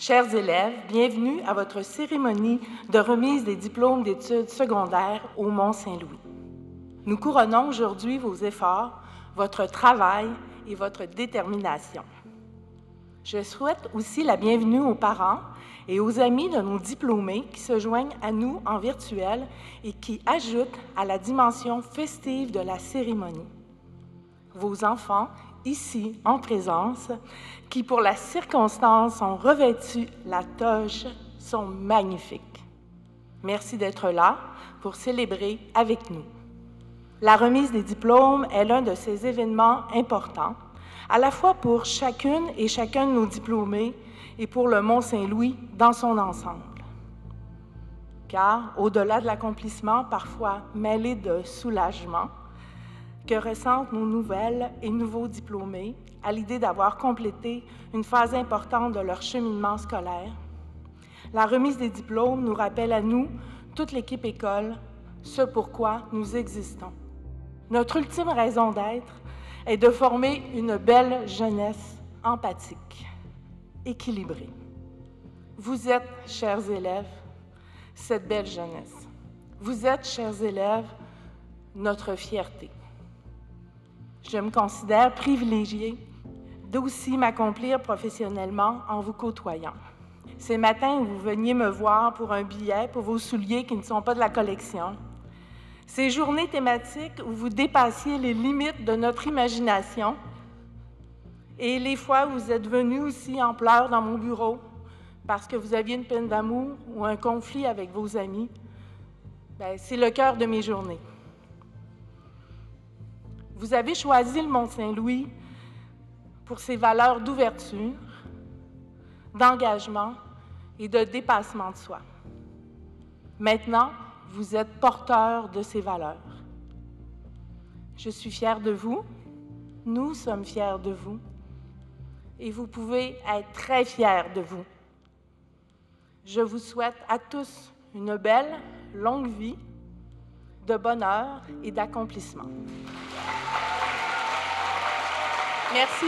Chers élèves, bienvenue à votre cérémonie de remise des diplômes d'études secondaires au Mont-Saint-Louis. Nous couronnons aujourd'hui vos efforts, votre travail et votre détermination. Je souhaite aussi la bienvenue aux parents et aux amis de nos diplômés qui se joignent à nous en virtuel et qui ajoutent à la dimension festive de la cérémonie. Vos enfants, ici en présence, qui pour la circonstance ont revêtu la toge, sont magnifiques. Merci d'être là pour célébrer avec nous. La remise des diplômes est l'un de ces événements importants, à la fois pour chacune et chacun de nos diplômés et pour le Mont-Saint-Louis dans son ensemble. Car, au-delà de l'accomplissement parfois mêlé de soulagement, que ressentent nos nouvelles et nouveaux diplômés à l'idée d'avoir complété une phase importante de leur cheminement scolaire, la remise des diplômes nous rappelle à nous, toute l'équipe école, ce pourquoi nous existons. Notre ultime raison d'être est de former une belle jeunesse empathique, équilibrée. Vous êtes, chers élèves, cette belle jeunesse. Vous êtes, chers élèves, notre fierté. Je me considère privilégiée d'aussi m'accomplir professionnellement en vous côtoyant. Ces matins où vous veniez me voir pour un billet, pour vos souliers qui ne sont pas de la collection. Ces journées thématiques où vous dépassiez les limites de notre imagination. Et les fois où vous êtes venus aussi en pleurs dans mon bureau parce que vous aviez une peine d'amour ou un conflit avec vos amis. C'est le cœur de mes journées. Vous avez choisi le Mont-Saint-Louis pour ses valeurs d'ouverture, d'engagement et de dépassement de soi. Maintenant, vous êtes porteurs de ces valeurs. Je suis fière de vous, nous sommes fiers de vous, et vous pouvez être très fiers de vous. Je vous souhaite à tous une belle, longue vie, de bonheur et d'accomplissement. Merci.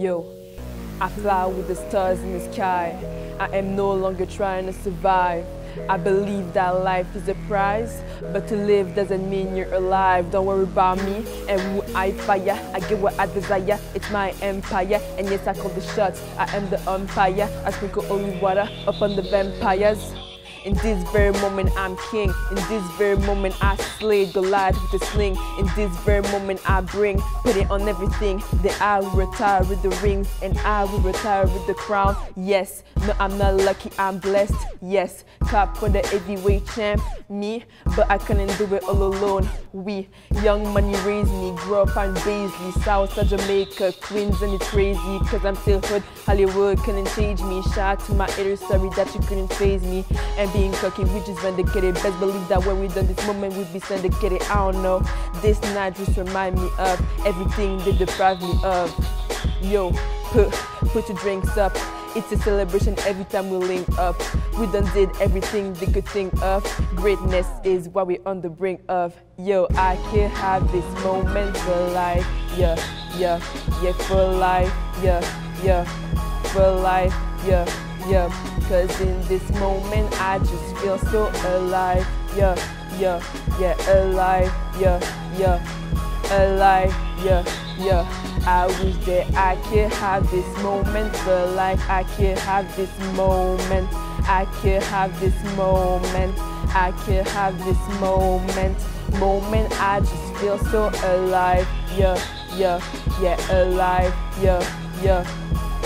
Yo, I fly with the stars in the sky. I am no longer trying to survive. I believe that life is a prize, but to live doesn't mean you're alive. Don't worry about me and who I fire. I get what I desire, it's my empire. And yes, I call the shots, I am the umpire. I sprinkle holy water upon the vampires. In this very moment I'm king. In this very moment I slay Goliath with a sling. In this very moment I put it on everything. Then I will retire with the rings and I will retire with the crown. Yes, no I'm not lucky, I'm blessed. Yes, clap for the heavyweight champ, me. But I couldn't do it all alone. We, young money raised me, grew up on Baisley, Southside Jamaica, Queens, and it's crazy. Cause I'm still hood, Hollywood couldn't change me. Shout out to my haters, sorry that you couldn't phase me. And being cocky, we just vindicated. Best believe that when we done this moment, we'd be syndicated. I don't know, this night just remind me of everything they deprived me of. Yo, put your drinks up. It's a celebration every time we link up. We done did everything they could think of. Greatness is what we're on the brink of. Yo, I can't have this moment for life. Yeah, yeah, yeah, for life. Yeah, yeah, for life. Yeah, yeah. Cause in this moment I just feel so alive. Yeah, yeah, yeah, alive. Yeah, yeah, alive. Yeah, yeah. I wish that I could have this moment for life. I could have this moment. I could have this moment. I could have this moment. I just feel so alive. Yeah, yeah, yeah, alive. Yeah, yeah,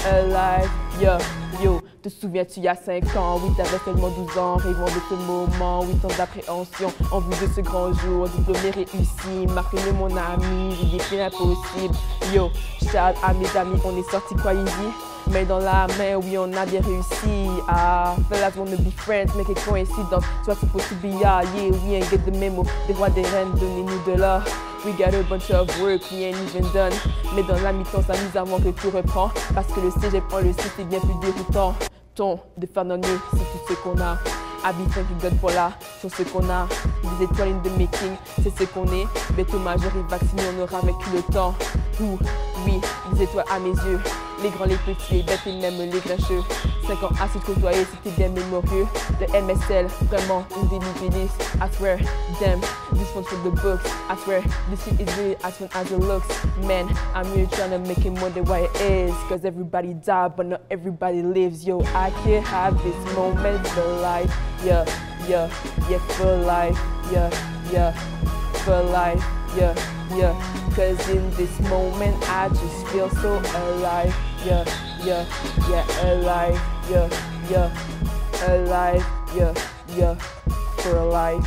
alive. Yeah, yo. Te souviens-tu, il y a 5 ans, oui, t'avais seulement 12 ans, rêvant de ce moment, 8 ans d'appréhension, en vue de ce grand jour, diplômé réussi, marqué mon ami, j'ai défié l'impossible. Yo, shout à mes amis, on est sortis quoi easy, mais dans la main, oui, on a bien réussi. Fellas wanna be friends, mais quelle coïncidence, soit c'est possible, yeah, we ain't get the memo, des rois des reines, donnez-nous de l'or. We got a bunch of work, we ain't even done. Mais dans la mi-temps, ça nous avant que tout reprend. Parce que le cégep en le site, c'est bien plus déroutant. Ton de faire notre mieux, c'est tout ce qu'on a. I be thanking God pour là, sur ce qu'on a. Des étoiles in the making, c'est ce qu'on est. Bientôt majeur et vacciné, on aura vécu le temps. Ouh, oui, des étoiles à mes yeux. Les grands, les petits, les bêtes et même les grincheux. 5 ans à se côtoyer, c'était bien mémorieux. Le MSL, vraiment une délivrée. I swear, damn, this one's from the books. I swear, this shit is really as fun as it looks. Man, I'm really trying to make it more than what it is. Cause everybody died, but not everybody lives. Yo, I can't have this moment for life. Yeah, yeah, yeah, for life. Yeah, yeah, for life. Yeah, yeah. Cause in this moment, I just feel so alive. Yeah, yeah, yeah, alive. Yeah, yeah, alive. Yeah, yeah, for life.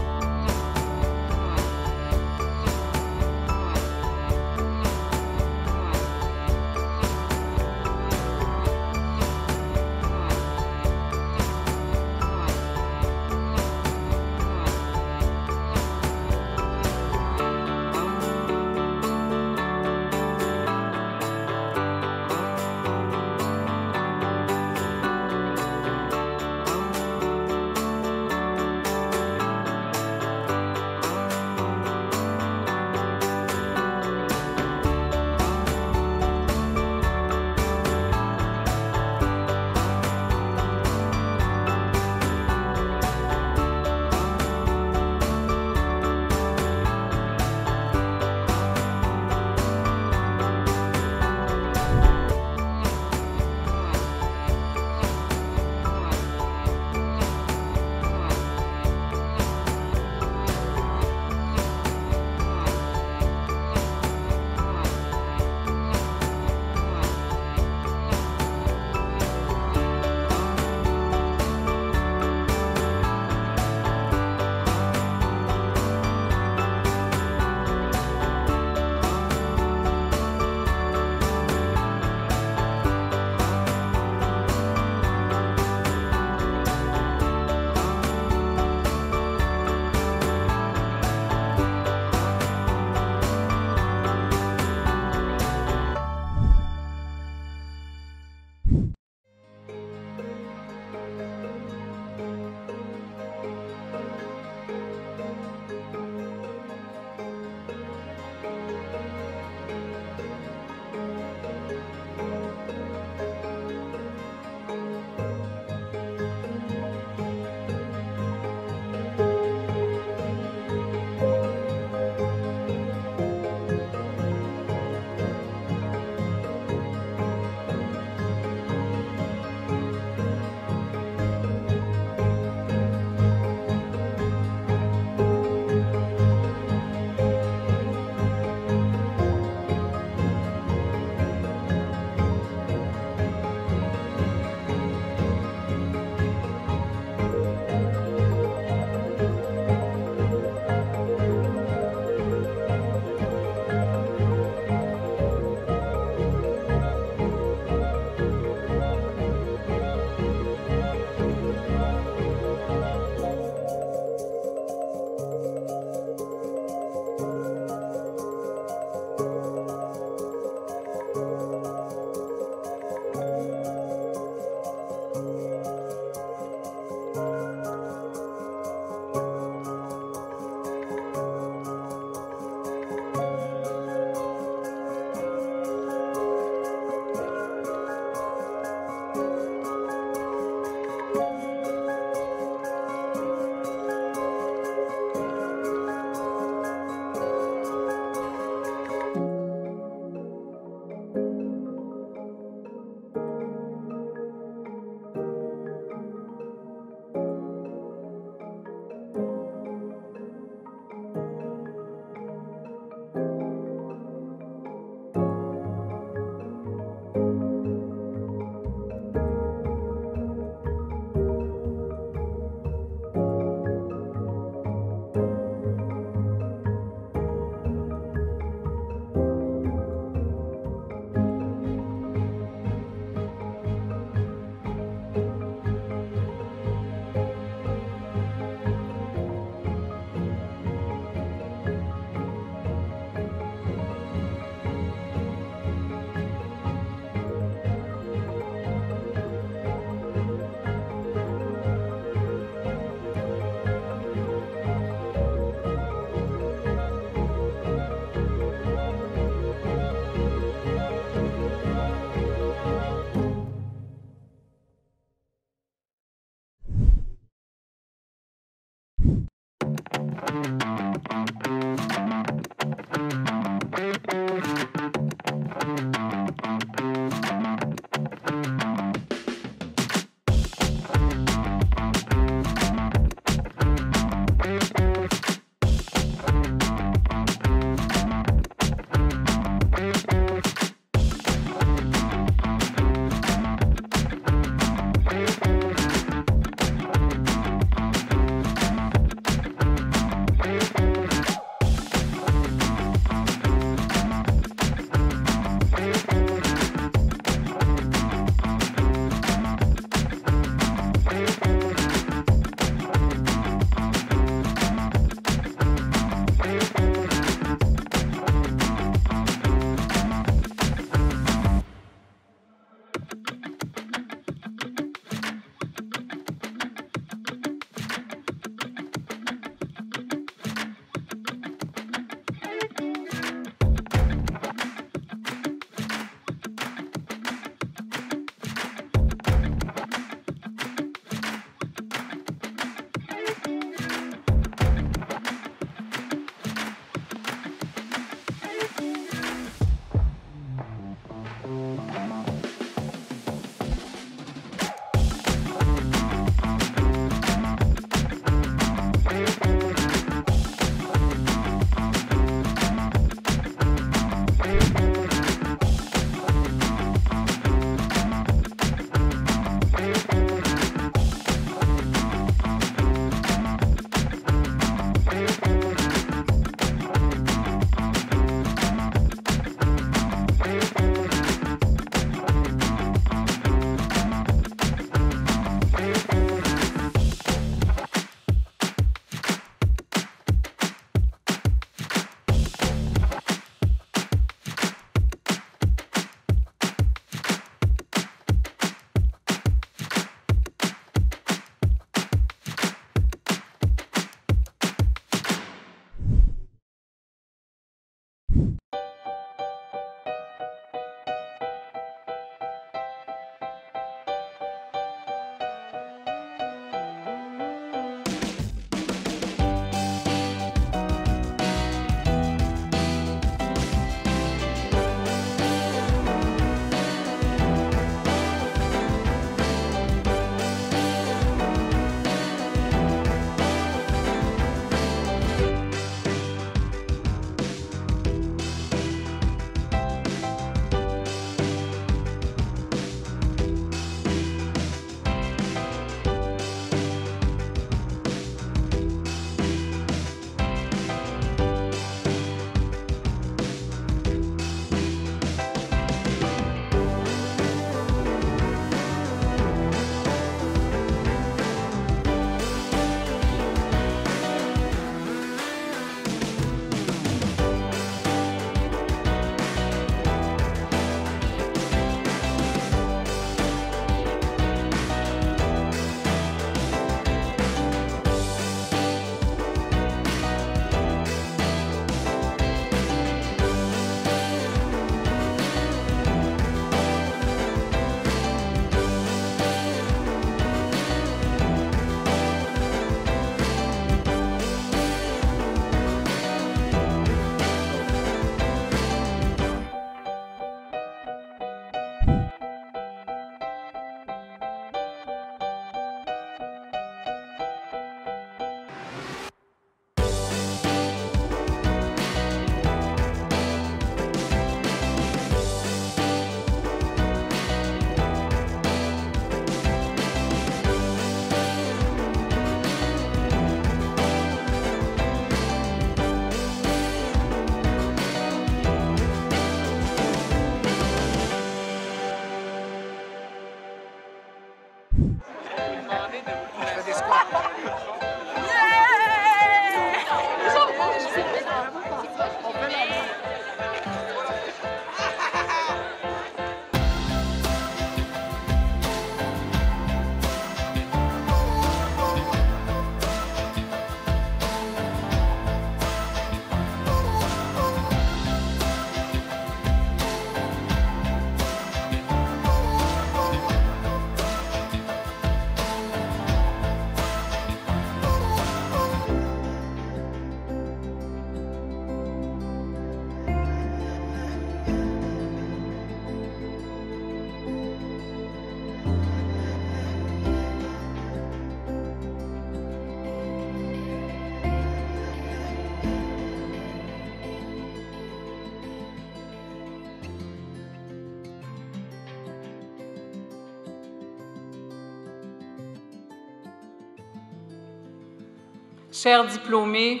Chers diplômés,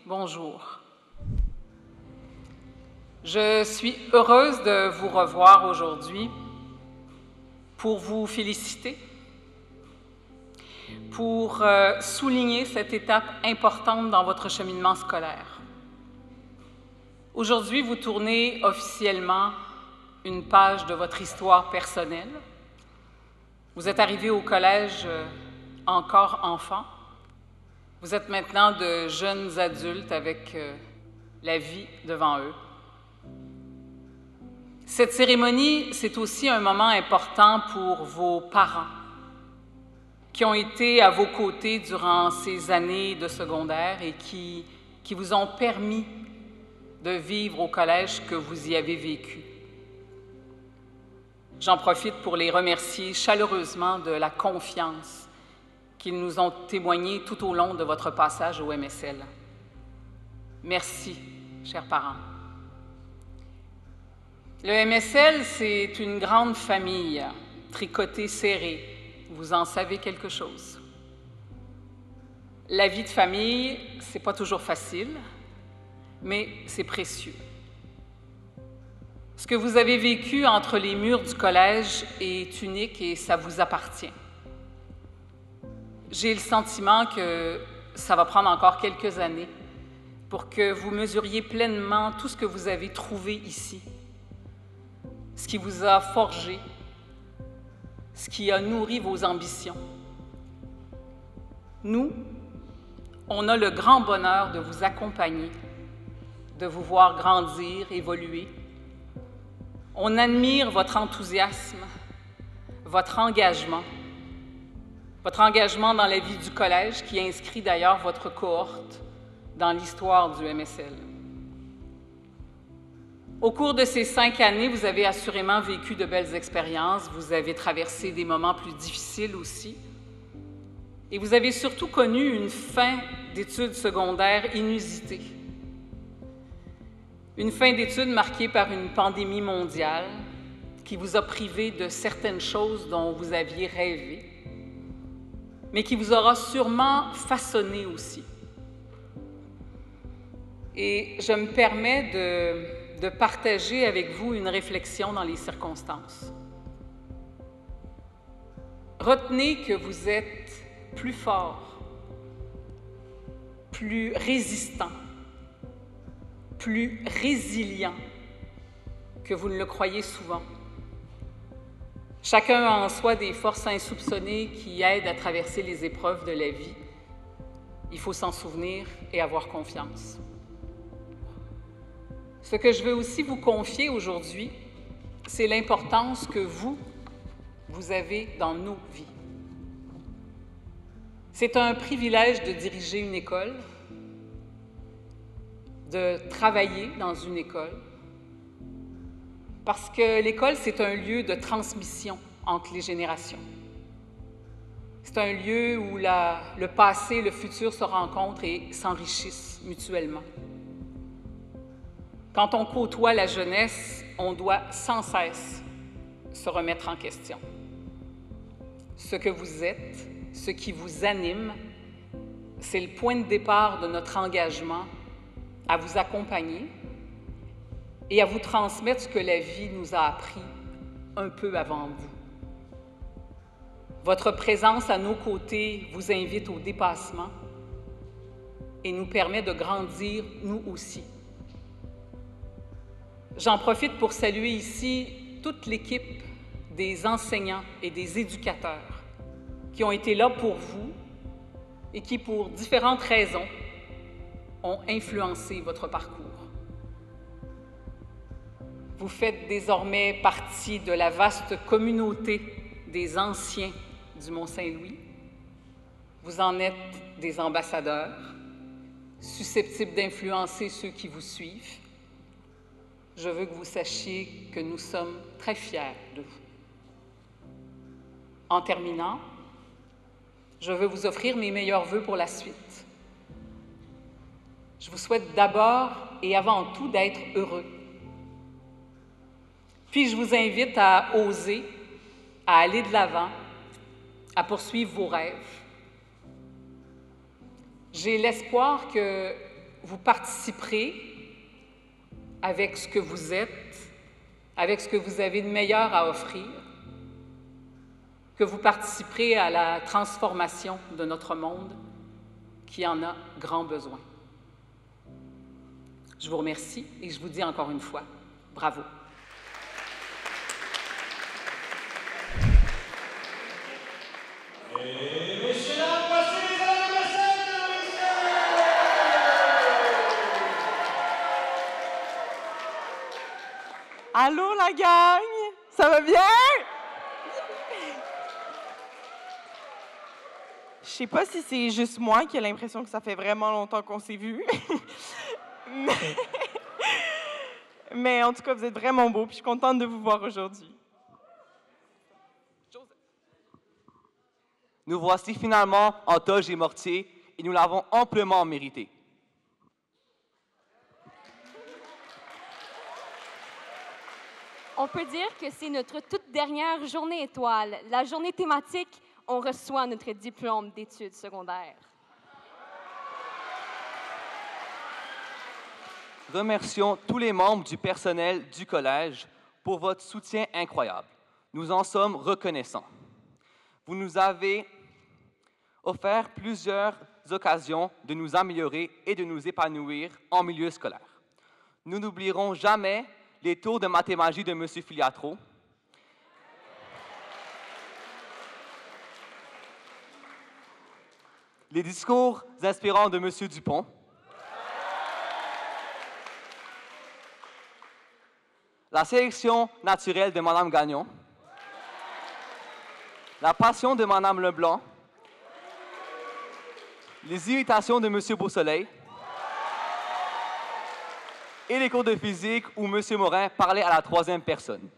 bonjour. Je suis heureuse de vous revoir aujourd'hui pour vous féliciter, pour souligner cette étape importante dans votre cheminement scolaire. Aujourd'hui, vous tournez officiellement une page de votre histoire personnelle. Vous êtes arrivé au collège encore enfant. Vous êtes maintenant de jeunes adultes avec la vie devant eux. Cette cérémonie, c'est aussi un moment important pour vos parents qui ont été à vos côtés durant ces années de secondaire et qui vous ont permis de vivre au collège que vous y avez vécu. J'en profite pour les remercier chaleureusement de la confiance qu'ils nous ont témoigné tout au long de votre passage au MSL. Merci, chers parents. Le MSL, c'est une grande famille, tricotée serrée. Vous en savez quelque chose. La vie de famille, c'est pas toujours facile, mais c'est précieux. Ce que vous avez vécu entre les murs du collège est unique et ça vous appartient. J'ai le sentiment que ça va prendre encore quelques années pour que vous mesuriez pleinement tout ce que vous avez trouvé ici, ce qui vous a forgé, ce qui a nourri vos ambitions. Nous, on a le grand bonheur de vous accompagner, de vous voir grandir, évoluer. On admire votre enthousiasme, votre engagement dans la vie du collège qui inscrit d'ailleurs votre cohorte dans l'histoire du MSL. Au cours de ces 5 années, vous avez assurément vécu de belles expériences, vous avez traversé des moments plus difficiles aussi, et vous avez surtout connu une fin d'études secondaires inusitée. Une fin d'études marquée par une pandémie mondiale qui vous a privé de certaines choses dont vous aviez rêvé, mais qui vous aura sûrement façonné aussi. Et je me permets de partager avec vous une réflexion dans les circonstances. Retenez que vous êtes plus fort, plus résistant, plus résilient que vous ne le croyez souvent. Chacun a en soi des forces insoupçonnées qui aident à traverser les épreuves de la vie. Il faut s'en souvenir et avoir confiance. Ce que je veux aussi vous confier aujourd'hui, c'est l'importance que vous avez dans nos vies. C'est un privilège de diriger une école, de travailler dans une école, parce que l'école, c'est un lieu de transmission entre les générations. C'est un lieu où le passé et le futur se rencontrent et s'enrichissent mutuellement. Quand on côtoie la jeunesse, on doit sans cesse se remettre en question. Ce que vous êtes, ce qui vous anime, c'est le point de départ de notre engagement à vous accompagner et à vous transmettre ce que la vie nous a appris un peu avant vous. Votre présence à nos côtés vous invite au dépassement et nous permet de grandir nous aussi. J'en profite pour saluer ici toute l'équipe des enseignants et des éducateurs qui ont été là pour vous et qui, pour différentes raisons, ont influencé votre parcours. Vous faites désormais partie de la vaste communauté des anciens du Mont-Saint-Louis. Vous en êtes des ambassadeurs, susceptibles d'influencer ceux qui vous suivent. Je veux que vous sachiez que nous sommes très fiers de vous. En terminant, je veux vous offrir mes meilleurs vœux pour la suite. Je vous souhaite d'abord et avant tout d'être heureux. Puis je vous invite à oser, à aller de l'avant, à poursuivre vos rêves. J'ai l'espoir que vous participerez avec ce que vous êtes, avec ce que vous avez de meilleur à offrir, que vous participerez à la transformation de notre monde qui en a grand besoin. Je vous remercie et je vous dis encore une fois, bravo. Et messieurs, dames, voici les anniversaires de Michel! Allô la gang? Ça va bien? Je sais pas si c'est juste moi qui ai l'impression que ça fait vraiment longtemps qu'on s'est vus. Mais en tout cas, vous êtes vraiment beaux, puis je suis contente de vous voir aujourd'hui. Nous voici finalement en toge et mortier, et nous l'avons amplement mérité. On peut dire que c'est notre toute dernière journée étoile, la journée thématique « On reçoit notre diplôme d'études secondaires ». Remercions tous les membres du personnel du collège pour votre soutien incroyable. Nous en sommes reconnaissants. Vous nous avez offert plusieurs occasions de nous améliorer et de nous épanouir en milieu scolaire. Nous n'oublierons jamais les tours de mathémagie de M. Filiatro, les discours inspirants de M. Dupont, la sélection naturelle de Mme Gagnon, la passion de Mme Leblanc, les imitations de M. Beausoleil et les cours de physique où M. Morin parlait à la troisième personne.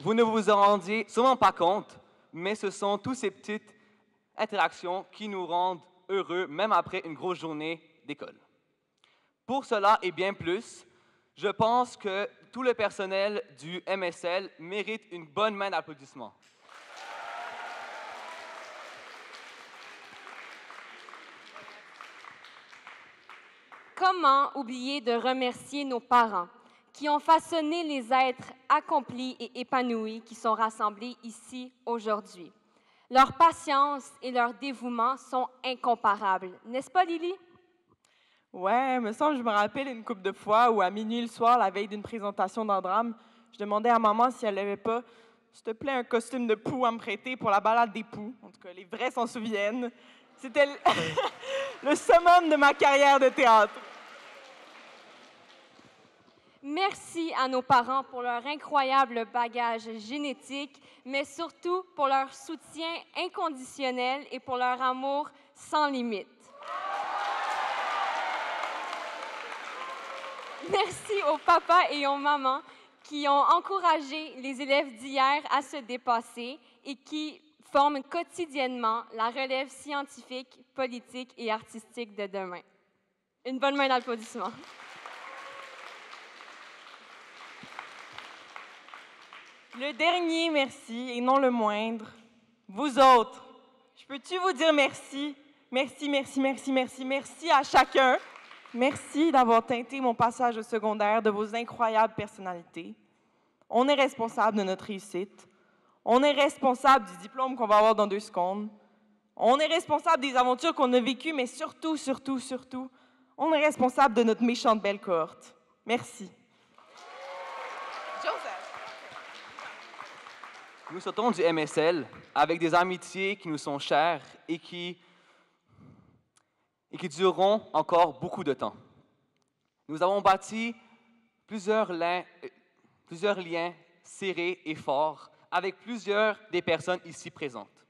Vous ne vous en rendiez sûrement pas compte, mais ce sont toutes ces petites interactions qui nous rendent heureux, même après une grosse journée d'école. Pour cela et bien plus, je pense que tout le personnel du MSL mérite une bonne main d'applaudissements. Comment oublier de remercier nos parents qui ont façonné les êtres accomplis et épanouis qui sont rassemblés ici aujourd'hui. Leur patience et leur dévouement sont incomparables. N'est-ce pas, Lily? Ouais, me semble, je me rappelle une couple de fois où à minuit le soir, la veille d'une présentation d'un drame, je demandais à maman si elle n'avait pas, s'il te plaît, un costume de poux à me prêter pour la balade des poux. En tout cas, les vrais s'en souviennent. C'était le summum de ma carrière de théâtre. Merci à nos parents pour leur incroyable bagage génétique, mais surtout pour leur soutien inconditionnel et pour leur amour sans limite. Merci aux papas et aux mamans qui ont encouragé les élèves d'hier à se dépasser et qui forment quotidiennement la relève scientifique, politique et artistique de demain. Une bonne main d'applaudissements. Le dernier merci, et non le moindre, vous autres. Je peux-tu vous dire merci? Merci, merci, merci, merci, merci à chacun. Merci d'avoir teinté mon passage au secondaire de vos incroyables personnalités. On est responsable de notre réussite. On est responsable du diplôme qu'on va avoir dans 2 secondes. On est responsable des aventures qu'on a vécues, mais surtout, surtout, surtout, on est responsable de notre méchante belle cohorte. Merci. Nous sortons du MSL avec des amitiés qui nous sont chères et qui dureront encore beaucoup de temps. Nous avons bâti plusieurs liens serrés et forts avec plusieurs des personnes ici présentes.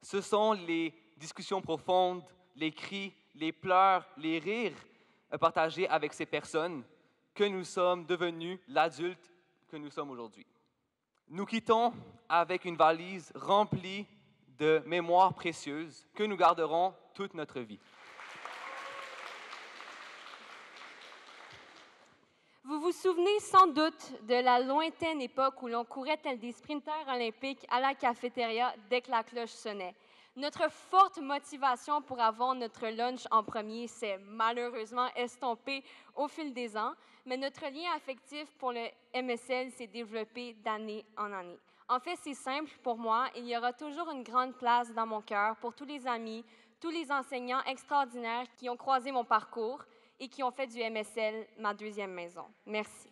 Ce sont les discussions profondes, les cris, les pleurs, les rires partagés avec ces personnes que nous sommes devenus l'adulte que nous sommes aujourd'hui. Nous quittons avec une valise remplie de mémoires précieuses que nous garderons toute notre vie. Vous vous souvenez sans doute de la lointaine époque où l'on courait tel des sprinteurs olympiques à la cafétéria dès que la cloche sonnait. Notre forte motivation pour avoir notre lunch en premier s'est malheureusement estompée au fil des ans, mais notre lien affectif pour le MSL s'est développé d'année en année. En fait, c'est simple pour moi. Il y aura toujours une grande place dans mon cœur pour tous les amis, tous les enseignants extraordinaires qui ont croisé mon parcours et qui ont fait du MSL ma deuxième maison. Merci.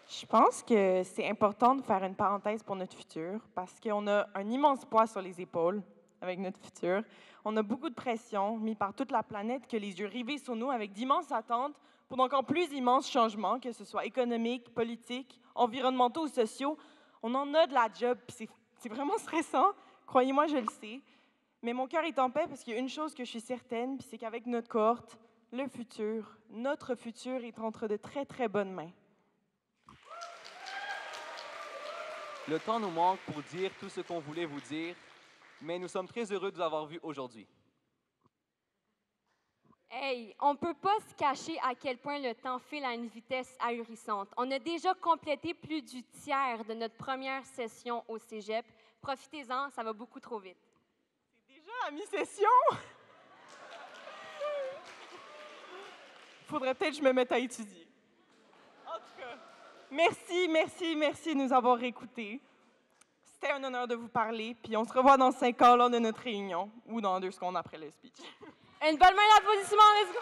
Je pense que c'est important de faire une parenthèse pour notre futur parce qu'on a un immense poids sur les épaules avec notre futur. On a beaucoup de pression mise par toute la planète que les yeux rivés sur nous avec d'immenses attentes pour d'encore plus immenses changements, que ce soit économiques, politiques, environnementaux ou sociaux. On en a de la job, puis c'est vraiment stressant. Croyez-moi, je le sais. Mais mon cœur est en paix parce qu'il y a une chose que je suis certaine, puis c'est qu'avec notre cohorte, le futur, notre futur est entre de très, très bonnes mains. Le temps nous manque pour dire tout ce qu'on voulait vous dire, mais nous sommes très heureux de vous avoir vus aujourd'hui. Hey, on ne peut pas se cacher à quel point le temps file à une vitesse ahurissante. On a déjà complété plus du tiers de notre première session au cégep. Profitez-en, ça va beaucoup trop vite. C'est déjà la mi-session! Faudrait peut-être que je me mette à étudier. En tout cas, merci de nous avoir écoutés. C'était un honneur de vous parler, puis on se revoit dans 5 ans lors de notre réunion, ou dans 2 secondes après le speech. Une bonne main d'applaudissement, let's go!